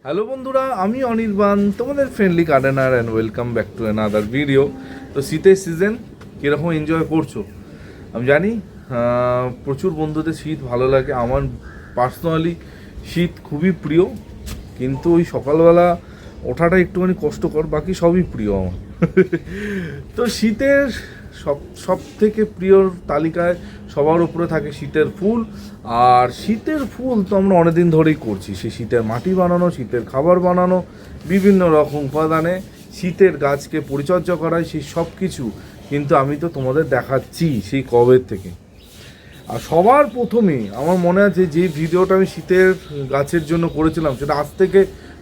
Hello বন্ধুরা, আমি অনির্বাণ, তোমাদের friendly gardener and welcome back to another video. তো শীতের সিজন কীরকম এনজয় করছো আমি জানি। প্রচুর বন্ধুদের শীত ভালো লাগে। আমার পার্সোনালি শীত খুবই প্রিয়, কিন্তু ওই সকালবেলা ওঠাটা একটুখানি কষ্টকর, বাকি সবই প্রিয় আমার। তো শীতের সব সব থেকে প্রিয় তালিকায় সবার উপরে থাকে শীতের ফুল। আর শীতের ফুল তো আমরা অনেকদিন ধরেই করছি, সেই শীতের মাটি বানানো, শীতের খাবার বানানো, বিভিন্ন রকম উপাদানে শীতের গাছকে পরিচর্যা করায়, সেই সব কিছু কিন্তু আমি তো তোমাদের দেখাচ্ছি সেই কবের থেকে। আর সবার প্রথমে আমার মনে আছে যে ভিডিওটা আমি শীতের গাছের জন্য করেছিলাম, সেটা আজ থেকে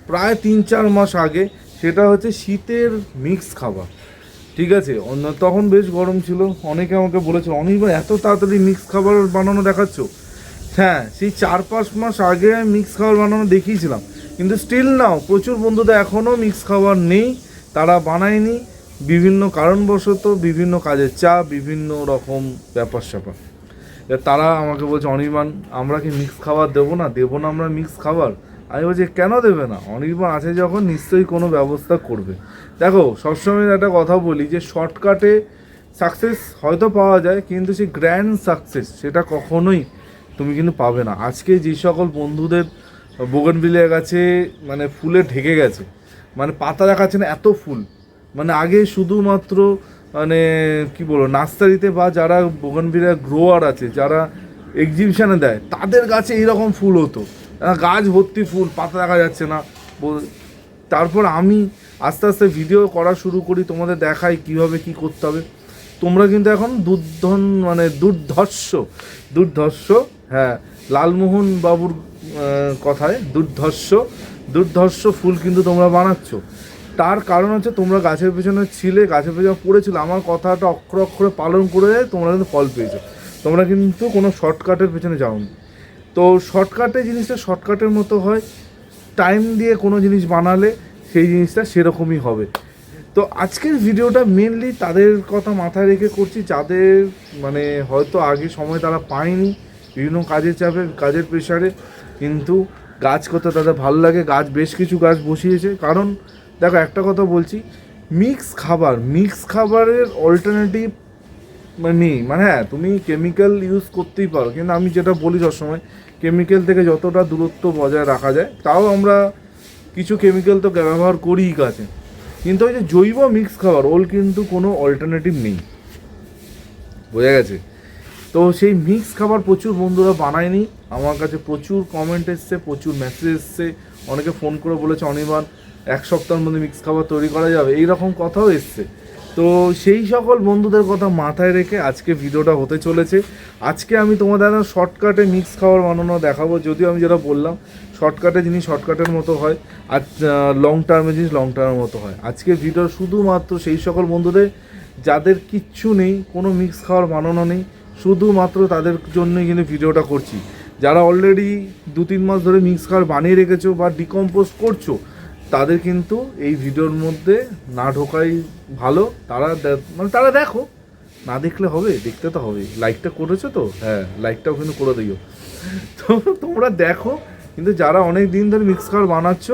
প্রায় 3-4 মাস আগে। সেটা হচ্ছে শীতের মিক্স খাবার। ঠিক আছে, তখন বেশ গরম ছিল, অনেকে আমাকে বলেছে অনির্বাণ এত তাড়াতাড়ি মিক্স খাবার বানানো দেখাচ্ছ। হ্যাঁ, সেই 4-5 মাস আগে মিক্স খাবার বানানো দেখিয়েছিলাম, কিন্তু স্টিল নাও প্রচুর বন্ধুদের এখনও মিক্স খাবার নেই, তারা বানায়নি বিভিন্ন কারণবশত, বিভিন্ন কাজের চাপ, বিভিন্ন রকম ব্যাপার স্যাপার। তারা আমাকে বলছে অনির্বাণ আমরা কি মিক্স খাবার দেবো না আমরা মিক্স খাবার। আমি বলছি কেন দেবে না, অনির্বাণ আছে যখন নিশ্চয়ই কোনো ব্যবস্থা করবে। দেখো, সবসময় একটা কথা বলি যে শর্টকাটে সাকসেস হয়তো পাওয়া যায়, কিন্তু সেই গ্র্যান্ড সাকসেস সেটা কখনোই তুমি কিন্তু পাবে না। আজকে যে সকল বন্ধুদের বোগেনভিলিয়া গাছে মানে ফুলে ঢেকে গেছে, মানে পাতা দেখাচ্ছে না এত ফুল, মানে আগে শুধুমাত্র মানে কি বলবো নার্সারিতে বা যারা বোগেনভিলিয়া গ্রোয়ার আছে, যারা এক্সিবিশনে দেয়, তাদের গাছে এইরকম ফুল হতো, গাছ ভর্তি ফুল, পাতা দেখা যাচ্ছে না। তারপর আমি আস্তে আস্তে ভিডিও করা শুরু করি, তোমাদের দেখাই কিভাবে কি করতে হবে। তোমরা কিন্তু এখন দুর্ধর্ষ, হ্যাঁ, লালমোহন বাবুর কথায় দুর্ধর্ষ ফুল কিন্তু তোমরা বানাচ্ছ। তার কারণ হচ্ছে তোমরা গাছের পেছনে ছিলে, গাছের পেছনে পড়েছিল, আমার কথাটা অক্ষরে অক্ষরে পালন করে তোমরা কিন্তু ফল পেয়েছো। তোমরা কিন্তু কোনো শর্টকাটের পেছনে যাওনি। তো শর্টকাটে জিনিসটা শর্টকাটের মতো হয়, টাইম দিয়ে কোনো জিনিস বানালে সেই জিনিসটা সেরকমই হবে। তো আজকের ভিডিওটা মেনলি তাদের কথা মাথায় রেখে করছি, যাদের মানে হয়তো আগে সময় তারা পায়নি, বিভিন্ন কাজের চাপে, কাজের প্রেশারে, কিন্তু গাছ করতে তাদের ভালো লাগে, গাছ বেশ কিছু গাছ বসিয়েছে। কারণ দেখো একটা কথা বলছি, মিক্স খাবারের অল্টারনেটিভ নেই। মানে হ্যাঁ, তুমি কেমিক্যাল ইউজ করতেই পারো, কিন্তু আমি যেটা বলি সবসময়, কেমিক্যাল থেকে যতটা দূরত্ব বজায় রাখা যায়, তাও আমরা কিছু কেমিক্যাল তো ব্যবহার করিই গাছে, কিন্তু ওই যে জৈব মিক্স খাবার ওর কিন্তু কোনো অল্টারনেটিভ নেই, বোঝা গেছে? তো সেই মিক্স খাবার প্রচুর বন্ধুরা বানায়নি, আমার কাছে প্রচুর কমেন্ট এসছে, প্রচুর মেসেজ এসছে, অনেকে ফোন করে বলেছে অনির্বাণ 1 সপ্তাহের মধ্যে মিক্স খাবার তৈরি করা যাবে, এই রকম কথাও এসছে। তো সেই সকল বন্ধুদের কথা মাথায় রেখে আজকে ভিডিওটা হতে চলেছে। আজকে আমি তোমাদের শর্টকাটে মিক্স খাবার বানানো দেখাবো। যদিও আমি যেটা বললাম, শর্টকাটে জিনিস শর্টকাটের মতো হয়, আর লং টার্মে জিনিস লং টার্মের মতো হয়। আজকে ভিডিও শুধুমাত্র সেই সকল বন্ধুদের যাদের কিচ্ছু নেই, কোনো মিক্স খাবার বানানো নেই, শুধুমাত্র তাদের জন্যই কিন্তু ভিডিওটা করছি। যারা অলরেডি 2-3 মাস ধরে মিক্স খাবার বানিয়ে রেখেছো বা ডিকম্পোজ করছো, তাদের কিন্তু এই ভিডিওর মধ্যে না ঢোকাই ভালো। তারা দেখো, না দেখলে হবে, দেখতে তো হবে। লাইকটা করেছো তো? হ্যাঁ, লাইকটাও কিন্তু করে দিও। তো তোমরা দেখো, কিন্তু যারা অনেক দিন ধরে মিক্স খাবার বানাচ্ছ,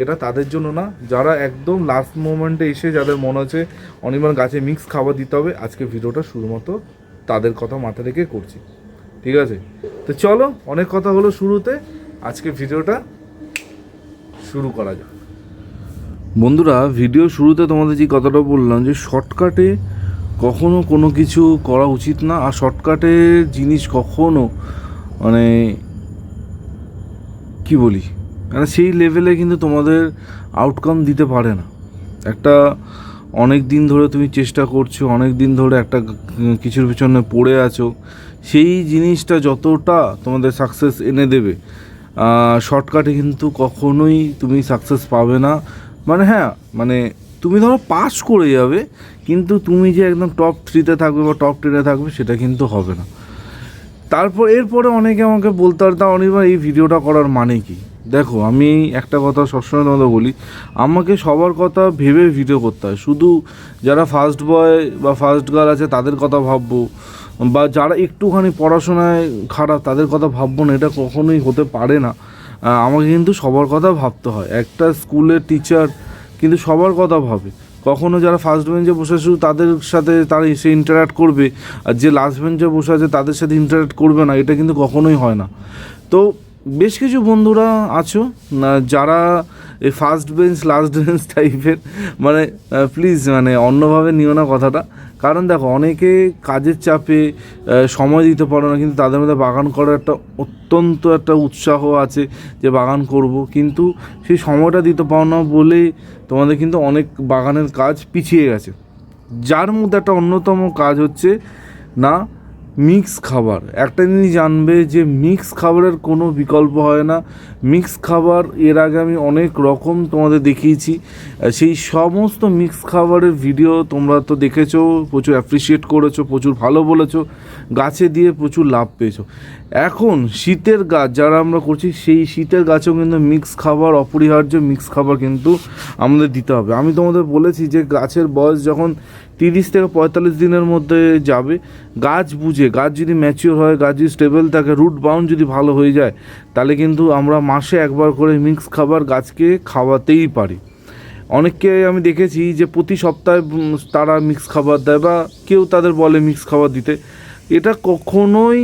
এটা তাদের জন্য না। যারা একদম লাস্ট মোমেন্টে এসে যাদের মনে হচ্ছে অনির্বাণ গাছে মিক্স খাবার দিতে হবে, আজকে ভিডিওটা শুধুমাত্র তাদের কথা মাথা রেখে করছি, ঠিক আছে? তো চলো, অনেক কথা হলো শুরুতে, আজকে ভিডিওটা শুরু করা যাক। বন্ধুরা, ভিডিও শুরুতে তোমাদের যে কথাটা বললাম যে শর্টকাটে কখনো কোনো কিছু করা উচিত না, আর শর্টকাটে জিনিস কখনো মানে কি বলি, মানে সেই লেভেলে কিন্তু তোমাদের আউটকাম দিতে পারে না। একটা অনেক দিন ধরে তুমি চেষ্টা করছো, অনেক দিন ধরে একটা কিছুর পিছনে পড়ে আছো, সেই জিনিসটা যতটা তোমাদের সাকসেস এনে দেবে, শর্টকাটে কিন্তু কখনোই তুমি সাকসেস পাবে না। মানে হ্যাঁ, মানে তুমি ধরো পাস করে যাবে, কিন্তু তুমি যে একদম টপ 3-তে থাকবে বা টপ 10-এ থাকবে, সেটা কিন্তু হবে না। তারপর এরপরে অনেকে আমাকে বলতে পারে, তা অনির্বাণ এই ভিডিওটা করার মানে কি? দেখো, আমি একটা কথা সবসময় তোমাদের বলি, আমাকে সবার কথা ভেবে ভিডিও করতে হয়। শুধু যারা ফার্স্ট বয় বা ফার্স্ট গার্ল আছে তাদের কথা ভাববো, বা যারা একটুখানি পড়াশোনায় খারাপ তাদের কথা ভাববো না, এটা কখনোই হতে পারে না। আমাকে কিন্তু সবার কথা ভাবতে হয়। একটা স্কুলের টিচার কিন্তু সবার কথা ভাবে। কখনো যারা ফার্স্ট বেঞ্চে বসে আছে তাদের সাথে তারা এসে ইন্টারাক্ট করবে, আর যে লাস্ট বেঞ্চে বসে আছে তাদের সাথে ইন্টারাক্ট করবে না, এটা কিন্তু কখনোই হয় না। তো বেশ কিছু বন্ধুরা আছো না যারা এই ফার্স্ট বেঞ্চ লাস্ট বেঞ্চ টাইপের, মানে প্লিজ মানে অন্যভাবে নিও না কথাটা। কারণ দেখো, অনেকে কাজের চাপে সময় দিতে পারো না, কিন্তু তাদের মধ্যে বাগান করার একটা অত্যন্ত একটা উৎসাহ আছে যে বাগান করব, কিন্তু সেই সময়টা দিতে পারো না বলে তোমাদের কিন্তু অনেক বাগানের কাজ পিছিয়ে গেছে। যার মধ্যে একটা অন্যতম কাজ হচ্ছে না মিক্স খাবার। একটা জিনিস জানবে যে মিক্স খাবারের কোনো বিকল্প হয় না। মিক্স খাবার এর আগে আমি অনেক রকম তোমাদের দেখিয়েছি, সেই সমস্ত মিক্স খাবারের ভিডিও তোমরা তো দেখেছো, প্রচুর অ্যাপ্রিসিয়েট করেছো, প্রচুর ভালো বলেছো, গাছে দিয়ে প্রচুর লাভ পেয়েছো। এখন শীতের গাছ যারা আমরা করছি, সেই শীতের গাছেও কিন্তু মিক্স খাবার অপরিহার্য, মিক্স খাবার কিন্তু আমাদের দিতে হবে। আমি তোমাদের বলেছি যে গাছের বয়স যখন 30 থেকে 45 দিনের মধ্যে যাবে, গাছ বুঝে, গাছ যদি ম্যাচিওর হয়, গাছ যদি স্টেবল থাকে, রুট বাউন্ড যদি ভালো হয়ে যায়, তাহলে কিন্তু আমরা মাসে একবার করে মিক্স খাবার গাছকে খাওয়াতেই পারি। অনেককে আমি দেখেছি যে প্রতি সপ্তাহে তারা মিক্স খাবার দেয়, বা কেউ তাদের বলে মিক্স খাবার দিতে। এটা কখনোই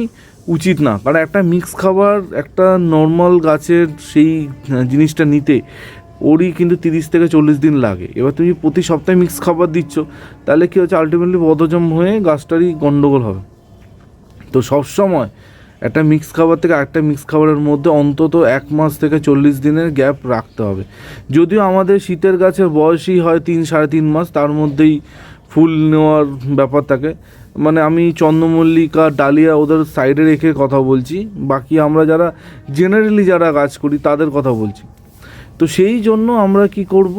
উচিত না, কারণ একটা মিক্স খাবার একটা নর্মাল গাছের সেই জিনিসটা নিতে ওরই কিন্তু 30 থেকে 40 দিন লাগে। এবার তুমি প্রতি সপ্তাহে মিক্স খাবার দিচ্ছ, তাহলে কী হচ্ছে, আলটিমেটলি বদহজম হয়ে গাছটারই গণ্ডগোল হবে। তো সবসময় একটা মিক্স খাবার থেকে আরেকটা মিক্স খাবারের মধ্যে অন্তত 1 মাস থেকে 40 দিনের গ্যাপ রাখতে হবে। যদিও আমাদের শীতের গাছের বয়সই হয় 3-3.5 মাস, তার মধ্যেই ফুল নেওয়ার ব্যাপার থাকে। মানে আমি চন্দ্রমল্লিকা, ডালিয়া ওদের সাইডে রেখে কথা বলছি, বাকি আমরা যারা জেনারেলি যারা গাছ করি তাদের কথা বলছি। তো সেই জন্য আমরা কি করব,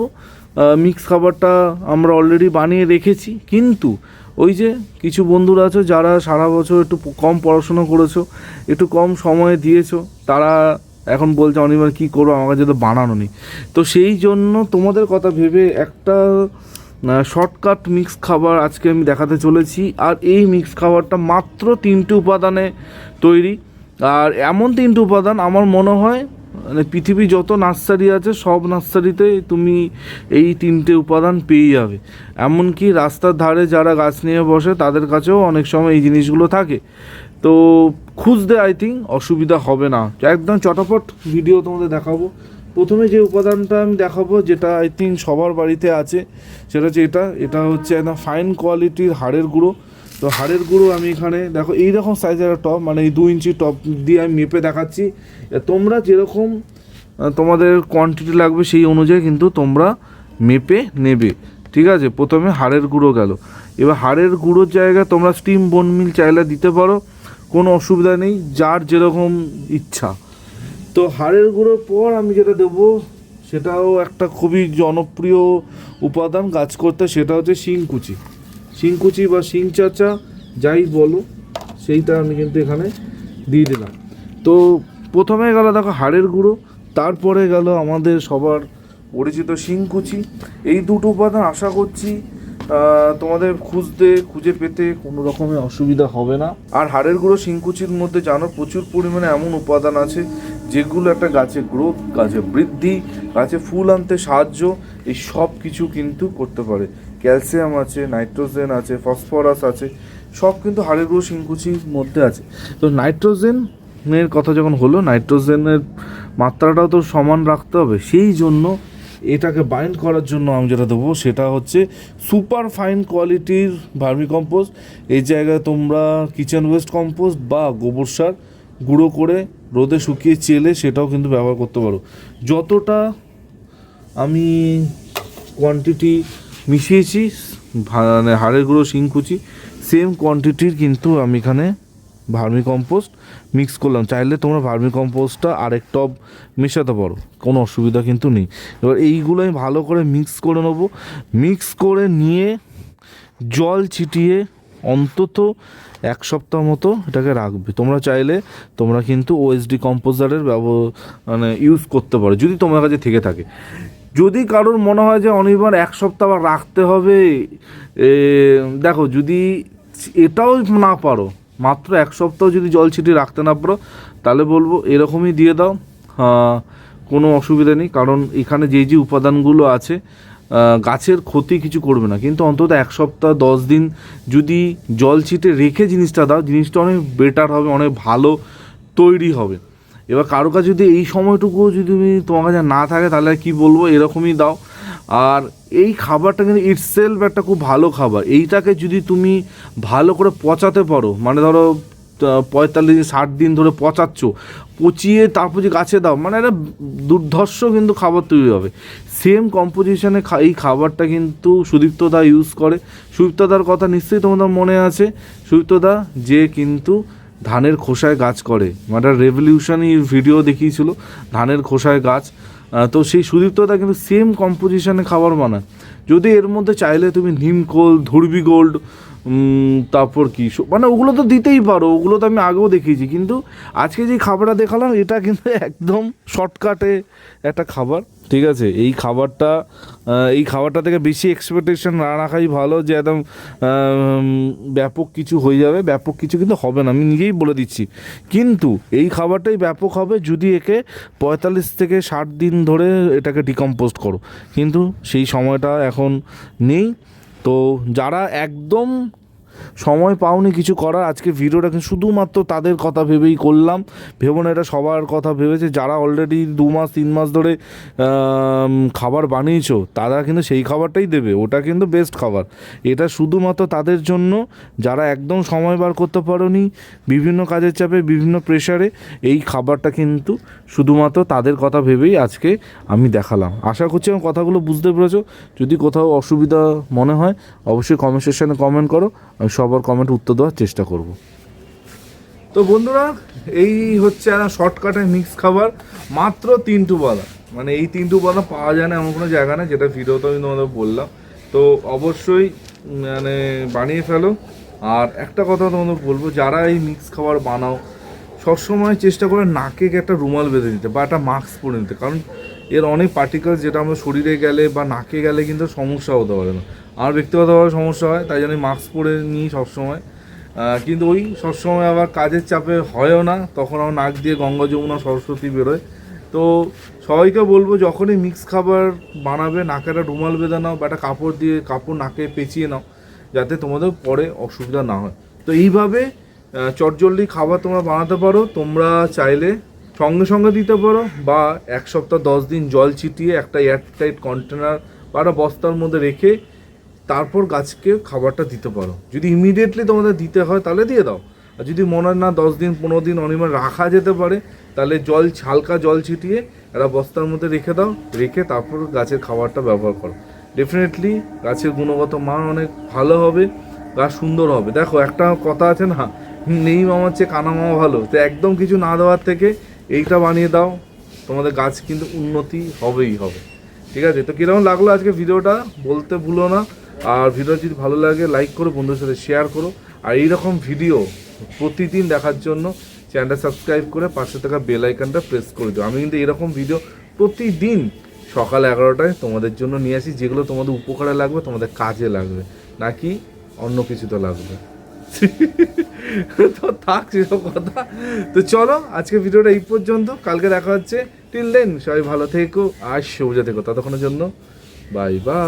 মিক্স খাবারটা আমরা অলরেডি বানিয়ে রেখেছি। কিন্তু ওই যে কিছু বন্ধুরা আছো যারা সারা বছর একটু কম পড়াশোনা করেছো, একটু কম সময় দিয়েছো, তারা এখন বলছে অনির্বাণ কী করবো, আমার কাছে তো বানানো নেই। তো সেই জন্য তোমাদের কথা ভেবে একটা শর্টকাট মিক্স খাবার আজকে আমি দেখাতে চলেছি। আর এই মিক্স খাবারটা মাত্র 3টে উপাদানে তৈরি। আর এমন 3টে উপাদান আমার মনে হয় মানে পৃথিবী যত নার্সারি আছে সব নার্সারিতে তুমি এই 3টে উপাদান পেয়ে যাবে। এমনকি রাস্তার ধারে যারা গাছ নিয়ে বসে তাদের কাছেও অনেক সময় এই জিনিসগুলো থাকে। তো খুঁজতে আই থিঙ্ক অসুবিধা হবে না, একদম চটাপট ভিডিও তোমাদের দেখাবো। প্রথমে যে উপাদানটা আমি দেখাবো, যেটা আই থিঙ্ক সবার বাড়িতে আছে, সেটা হচ্ছে এটা হচ্ছে একটা ফাইন কোয়ালিটির হাড়ের গুঁড়ো। তো হাড়ের গুঁড়ো আমি এখানে দেখো এইরকম সাইজের টপ, মানে এই 2 ইঞ্চি টপ দিয়ে আমি মেপে দেখাচ্ছি। তোমরা যেরকম তোমাদের কোয়ান্টিটি লাগবে সেই অনুযায়ী কিন্তু তোমরা মেপে নেবে, ঠিক আছে। প্রথমে হাড়ের গুঁড়ো গেল। এবার হাড়ের গুঁড়োর জায়গায় তোমরা স্টিম বোন মিল চাইলে দিতে পারো, কোনো অসুবিধা নেই, যার যেরকম ইচ্ছা। তো হাড়ের গুঁড়োর পর আমি যেটা দেবো সেটাও একটা খুবই জনপ্রিয় উপাদান গাছ করতে, সেটা হচ্ছে শিংকুচি। শিংকুচি বা শিং চাচা যাই বলো, সেইটা আমি কিন্তু এখানে দিয়ে দিলাম। তো প্রথমে গেল দেখো হাড়ের গুঁড়ো, তারপরে গেল আমাদের সবার পরিচিত শিংকুচি। এই দুটো উপাদান আশা করছি তোমাদের খুঁজে পেতে কোনো রকমের অসুবিধা হবে না। আর হাড়ের গুঁড়ো শিংকুচির মধ্যে জানো প্রচুর পরিমাণে এমন উপাদান আছে যেগুলো একটা গাছের গ্রোথ, গাছের বৃদ্ধি, গাছে ফুল আনতে সাহায্য, এই সব কিছু কিন্তু করতে পারে। ক্যালসিয়াম আছে, নাইট্রোজেন আছে, ফসফরাস আছে, সব কিন্তু হাড়ের গুঁড়ো শিংকুচির মধ্যে আছে। তো নাইট্রোজেনের কথা যখন হলো, নাইট্রোজেনের মাত্রাটাও তো সমান রাখতে হবে। সেই জন্য এটাকে বাইন্ড করার জন্য আমি যেটা দেবো সেটা হচ্ছে সুপার ফাইন কোয়ালিটির ভার্মি কম্পোস্ট। এই জায়গায় তোমরা কিচেন ওয়েস্ট কম্পোস্ট বা গোবর সার গুঁড়ো করে রোদে শুকিয়ে চেলে সেটাও কিন্তু ব্যবহার করতে পারো। যতটা আমি কোয়ান্টিটি মিশিয়েছি মানে হাড়ের গুঁড়ো শিংকুচি, সেম কোয়ান্টিটির কিন্তু আমি এখানে ভার্মি কম্পোস্ট মিক্স করলাম। চাইলে তোমরা ভার্মি কম্পোস্টটা আরেক টব মেশাতে পারো, কোনো অসুবিধা কিন্তু নেই। এবার এইগুলো আমি ভালো করে মিক্স করে নেবো। মিক্স করে নিয়ে জল ছিটিয়ে অন্তত 1 সপ্তাহ মতো এটাকে রাখবে। তোমরা চাইলে তোমরা কিন্তু ওএসডি কম্পোজারের মানে ইউজ করতে পারো যদি তোমার কাছে থেকে থাকে। যদি কারোর মনে হয় যে অনির্বাণ 1 সপ্তাহ আবার রাখতে হবে, দেখো যদি এটাও না পারো, মাত্র 1 সপ্তাহ যদি জল ছিটিয়ে রাখতে না পারো, তাহলে বলবো এরকমই দিয়ে দাও। কোনো অসুবিধা নেই, কারণ এখানে যে যে উপাদানগুলো আছে গাছের ক্ষতি কিছু করবে না। কিন্তু অন্তত 1 সপ্তাহ 10 দিন যদি জল ছিটে রেখে জিনিসটা দাও, জিনিসটা অনেক বেটার হবে, অনেক ভালো তৈরি হবে। এবার কারো কাছে যদি এই সময়টুকু যদি তোমার কাছে না থাকে তাহলে কি বলবো, এরকমই দাও। আর এই খাবারটা কিন্তু ইটসেলফ একটা খুব ভালো খাবার। এইটাকে যদি তুমি ভালো করে পচাতে পারো, মানে ধরো 45-60 দিন ধরে পচিয়ে তারপর যে গাছে দাও, মানে একটা দুর্ধর্ষ কিন্তু খাবার তৈরি হবে। সেম কম্পোজিশনে এই খাবারটা কিন্তু সুদীপ্তদা ইউজ করে। সুদীপ্তদার কথা নিশ্চয়ই তোমাদের মনে আছে, সুদীপ্তদা যে কিন্তু ধানের খোসায় গাছ করে, মানে রেভলিউশনই ভিডিও দেখিয়েছিল ধানের খোসায় গাছ। তো সেই সুদীপ্তদা কিন্তু সেম কম্পোজিশনে খাবার বানায়। যদি এর মধ্যে চাইলে তুমি নিমকোল, ধুরবি গোল্ড, তারপর কি মানে ওগুলো তো দিতেই পারো, ওগুলো তো আমি আগেও দেখিয়েছি। কিন্তু আজকে যে খাবারটা দেখালাম এটা কিন্তু একদম শর্টকাটে একটা খাবার, ঠিক আছে। এই খাবারটা থেকে বেশি এক্সপেকটেশন না রাখাই ভালো, যে একদম ব্যাপক কিছু হয়ে যাবে। ব্যাপক কিছু কিন্তু হবে না, আমি নিজেই বলে দিচ্ছি। কিন্তু এই খাবারটাই ব্যাপক হবে যদি একে 45-60 দিন ধরে এটাকে ডিকম্পোস্ট করো। কিন্তু সেই সময়টা এখন নেই। তো যারা একদম সময় পাওনি কিছু করার, আজকে ভিডিওটা কিন্তু শুধুমাত্র তাদের কথা ভেবেই করলাম। ভেবো না এটা সবার কথা ভেবেছে। যারা অলরেডি 2 মাস 3 মাস ধরে খাবার বানিয়েছো তারা কিন্তু সেই খাবারটাই দেবে, ওটা কিন্তু বেস্ট খাবার। এটা শুধুমাত্র তাদের জন্য যারা একদম সময় বার করতে পারোনি, বিভিন্ন কাজের চাপে, বিভিন্ন প্রেশারে, এই খাবারটা কিন্তু শুধুমাত্র তাদের কথা ভেবেই আজকে আমি দেখালাম। আশা করছি আমার কথাগুলো বুঝতে পেরেছো। যদি কোথাও অসুবিধা মনে হয় অবশ্যই কমেন্ট সেকশানে কমেন্ট করো, আমি সবার কমেন্ট উত্তর দেওয়ার চেষ্টা করব। তো বন্ধুরা, এই হচ্ছে একটা শর্টকাটে মিক্স খাবার, মাত্র 3 টুবালা। মানে এই 3 টুবালা পাওয়া যায় না এমন কোনো জায়গা না, যেটা ভিডিওতে আমি তোমাদের বললাম। তো অবশ্যই মানে বানিয়ে ফেলো। আর একটা কথা তোমাদের বলবো, যারা এই মিক্স খাবার বানাও সবসময় চেষ্টা করে নাকে একটা রুমাল বেঁধে নিতে বা একটা মাস্ক পরে নিতে, কারণ এর অনেক পার্টিকেলস যেটা আমরা শরীরে গেলে বা নাকে গেলে কিন্তু সমস্যা হতে পারে না। আমার ব্যক্তিগতভাবে সমস্যা হয়, তাই জন্য মাস্ক পরে নিই সবসময়। কিন্তু ওই সবসময় আবার কাজের চাপে হয়ও না, তখন আমার নাক দিয়ে গঙ্গা যমুনা সরস্বতী বেরোয়। তো সবাইকে বলবো, যখনই মিক্স খাবার বানাবে নাকে একটা রুমাল বেঁধে নাও বা একটা কাপড় নাকে পেঁচিয়ে নাও, যাতে তোমাদের পরে অসুবিধা না হয়। তো এইভাবে চটজলদি খাবার তোমরা বানাতে পারো। তোমরা চাইলে সঙ্গে সঙ্গে দিতে পারো, বা 1 সপ্তাহ 10 দিন জল ছিটিয়ে একটা এয়ারটাইট কন্টেনার বা একটা বস্তার মধ্যে রেখে তারপর গাছকে খাবারটা দিতে পারো। যদি ইমিডিয়েটলি তোমাদের দিতে হয় তাহলে দিয়ে দাও, আর যদি মনে হয় না 10 দিন 15 দিন অনির্বাণ রাখা যেতে পারে, তাহলে হালকা জল ছিটিয়ে একটা বস্তার মধ্যে রেখে দাও, রেখে তারপর গাছের খাবারটা ব্যবহার করো। ডেফিনেটলি গাছের গুণগত মান অনেক ভালো হবে, গাছ সুন্দর হবে। দেখো একটা কথা আছে না, নেই মামার চেয়ে কানা মামা ভালো। তো একদম কিছু না দেওয়ার থেকে এইটা বানিয়ে দাও, তোমাদের গাছ কিন্তু উন্নতি হবেই হবে। ঠিক আছে, তো কীরকম লাগলো আজকে ভিডিওটা বলতে ভুলো না। আর ভিডিও যদি ভালো লাগে লাইক করো, বন্ধুদের সাথে শেয়ার করো। আর এইরকম ভিডিও প্রতিদিন দেখার জন্য চ্যানেলটা সাবস্ক্রাইব করে পাশে থাকা বেল আইকনটা প্রেস করে দিও। আমি কিন্তু এরকম ভিডিও প্রতিদিন সকাল 11টায় তোমাদের জন্য নিয়ে আসি, যেগুলো তোমাদের উপকারে লাগবে, তোমাদের কাজে লাগবে, নাকি অন্য কিছুতে লাগবে। তো থাক সেসব কথা। তো চলো আজকে ভিডিওটা এই পর্যন্ত, কালকে দেখা হচ্ছে। টিল দেন সবাই ভালো থেকো আর সবুজে থেকো। ততক্ষণের জন্য বাই বাই।